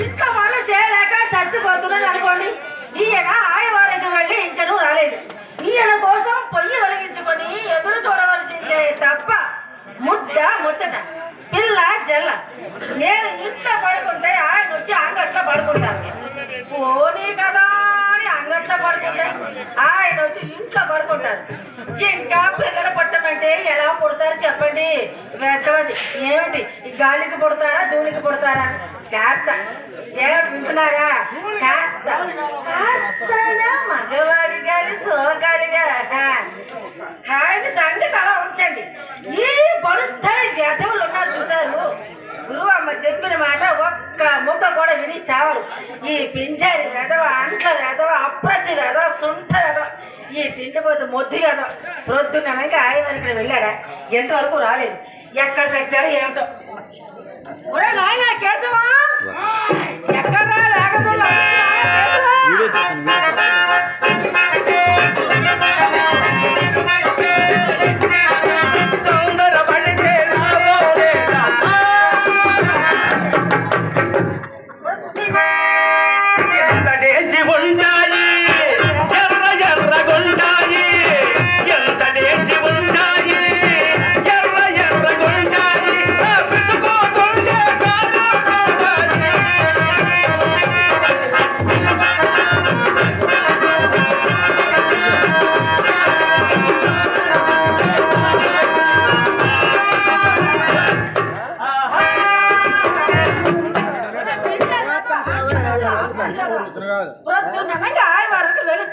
ఇంట్లో వాళ్ళు చేయలేక చచ్చిపోతున్నాను అనుకోండి. ఈయన ఆయవారికి వెళ్ళి ఇంకనూ రాలేదు. ఈయన కోసం పొయ్యి వెలిగించుకొని ఎదురు చూడవలసిందే తప్ప ముచ్చట పిల్ల జల్ల. నేను ఇంట్లో పడుకుంటే ఆయన వచ్చి అంగట్లో పడుకుంటాను. పోనీ కదా అని అంగట్లో పడుకుంటే ఆయన వచ్చి ఇంట్లో పడుకుంటారు. ఇంకా పిల్లలు పుట్టమంటే ఎలా పుడతారు చెప్పండి? వెతవది ఏమిటి? గాలికి పుడతారా ధూళికి పుడతారా? కాస్త ఏమిటి వింటున్నారా? కాస్త కాస్తైనా మగవాడి గాలి సోగాలిగా ఆయన సంగతి అలా ఉంచండి. ఈ బడుతాయి వ్యధవులు ఉన్నారు చూశారు. గురువు అమ్మ చెప్పిన మాట ఒక్క ముక్క కూడా విని చావరు. ఈ పింజారి వెధవ, అంట్ల వెధవ, అప్రచి వెధవ, సుంఠ వెధవ, ఈ తిండిపోతు మొద్దు వెధవ ప్రొద్దునగా ఆయనకి వెళ్ళాడా? ఎంతవరకు రాలేదు. ఎక్కడ చచ్చాడో ఏమిటో. ఒరే నాయన కేశవా, ఎక్కడ లేకపోతే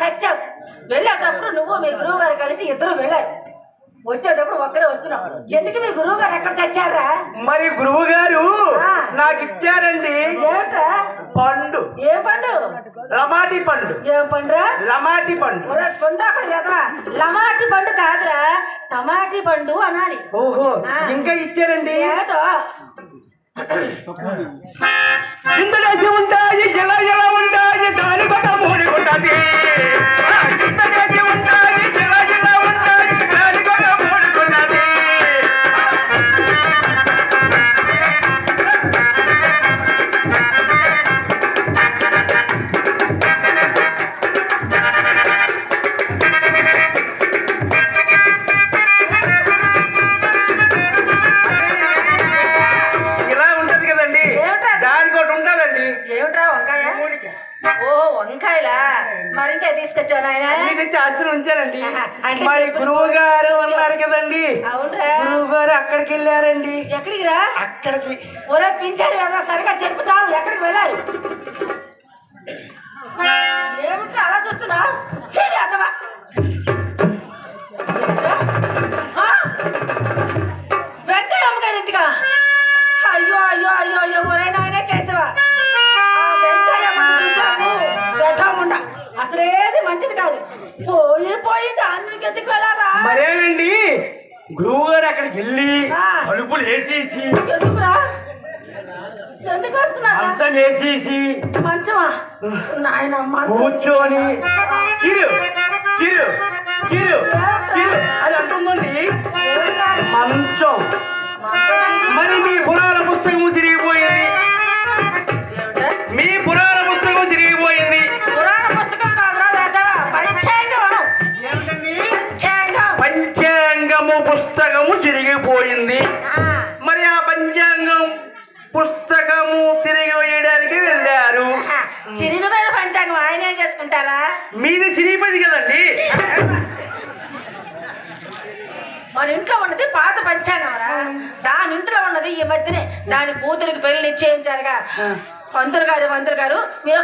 చచ్చావు. వెళ్ళేటప్పుడు నువ్వు మీ గురువు గారు కలిసి ఇద్దరు వెళ్ళారు. వచ్చేటప్పుడు ఒక్కడే వస్తున్నావు. ఎందుకు మీ గురువు గారు ఎక్కడ చచ్చారా? మరి గురువు గారు నాకు ఇచ్చారండి. ఏమిటా? పండు. ఏ పండు? లమాటి పండు. ఏం పండురా? లమాటి పండు. పండు అక్కడ కదా. లమాటి పండు కాదురా, టమాటీ పండు అనాలి. ఓహో, ఇంకా ఇచ్చారండి. ఏటో ఇంత దేశం ఉంటాయి, జల జల ఉంటాయి, దాని కొట్ట మూడి కొట్టది. ఇంత దేశం ఉంటాయి, జల జల ఉంటాయి, దాని కొట్ట మూడి కొట్టది. ఇలా ఉంటది కదండి, దానికి ఒకటి ఉంటదండి. ఏమిట్రా? వంకాయ? ఓ వంకాయలా? మరి ఇంకా తీసుకొచ్చాను ఆయన ఆశలు ఉంచానండి. మరి గురువు గారు ఉన్నారు కదండి. అవునరా? గురువు గారు అక్కడికి వెళ్ళారండి. ఎక్కడికి రా? అక్కడికి. ఒరే పింఛాడు కదా, సరిగా చెప్పు చాలు. ఎక్కడికి వెళ్ళారు? ఏమిటి అలా చూస్తున్నా? సరే అతవా వెంకయ్య అమ్మగారి ఇంటికా? అయ్యో అయ్యో అయ్యో అయ్యో, ఒరే నాయన కేశవా, వెధముండ అసలేది మంచిది కాదు. పోయి దానికి ఎందుకు వెళ్ళాలా? మరేనండి, గురువు గారు అక్కడికి వెళ్ళి తలుపులు వేసేసి, ఎందుకురా? ఎందుకు వేసుకున్నా? మంచం వేసేసి, మంచమా నాయన? కూర్చొని కిరు కిరు కిరు కిరు అది అంటుందండి మంచం. మరి మీ పురాణ పుస్తకము తిరిగిపోయింది. మీ పురాణ పుస్తకం తిరిగిపోయింది. పురాణ పుస్తకం కాదురా వేదవ, పంచాంగం. పంచాంగము పుస్తకము తిరిగిపోయింది. మరి ఆ పంచాంగం పుస్తకము తిరిగి వేయడానికి వెళ్ళారు. చిరిగిపోయిన పంచాంగం ఆయన ఏం చేసుకుంటారా? మీది చిరిగిపోయింది కదండి. మన ఇంట్లో ఉన్నది పాత పంచాంగం రా. దాని ఇంట్లో ఉన్నది ఈ మధ్యనే దాని కూతురికి పెళ్లి నిశ్చయించారుగా. పంతులు గారు మీరు